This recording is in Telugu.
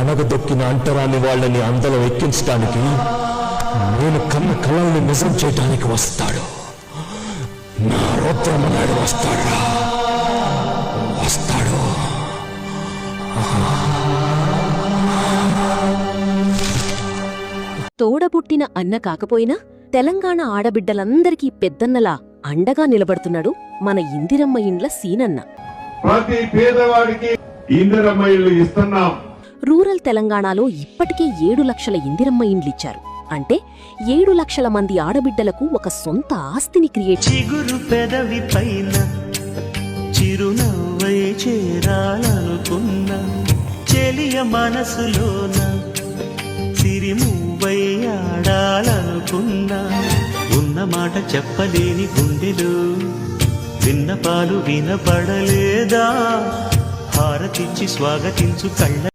అనగదొక్కిన అంటరాని వాళ్ళని అందలో ఎక్కించడానికి, నేను కన్న కళల్ని నిజం చేయడానికి వస్తాడు. నా రౌద్రమనాడు వస్తాడు. తోడబుట్టిన అన్న కాకపోయినా తెలంగాణ ఆడబిడ్డలందరికీ పెద్దన్నలా అండగా నిలబడుతున్నాడు మన ఇందిరమ్మ ఇండ్ల సీనన్న. ప్రతి పేదవాడికి ఇందిరమ్మ ఇల్లు ఇస్తున్నాం. రూరల్ తెలంగాణలో ఇప్పటికే 7 లక్షల ఇందిరమ్మ ఇండ్లిచ్చారు. అంటే 7 లక్షల మంది ఆడబిడ్డలకు ఒక సొంత ఆస్తిని క్రియేట్. చిగురు పెదవి పైన చిరునవ్వై చేరాలనుకున్నా, చెలియ మనసులోన సిరిమువ్వై ఆడాలనుకున్నా, ఉన్న మాట చెప్పలేని గుండెలో విన్నపాలు వినపడలేదా, హారతిచ్చి స్వాగతించు కళ్ళ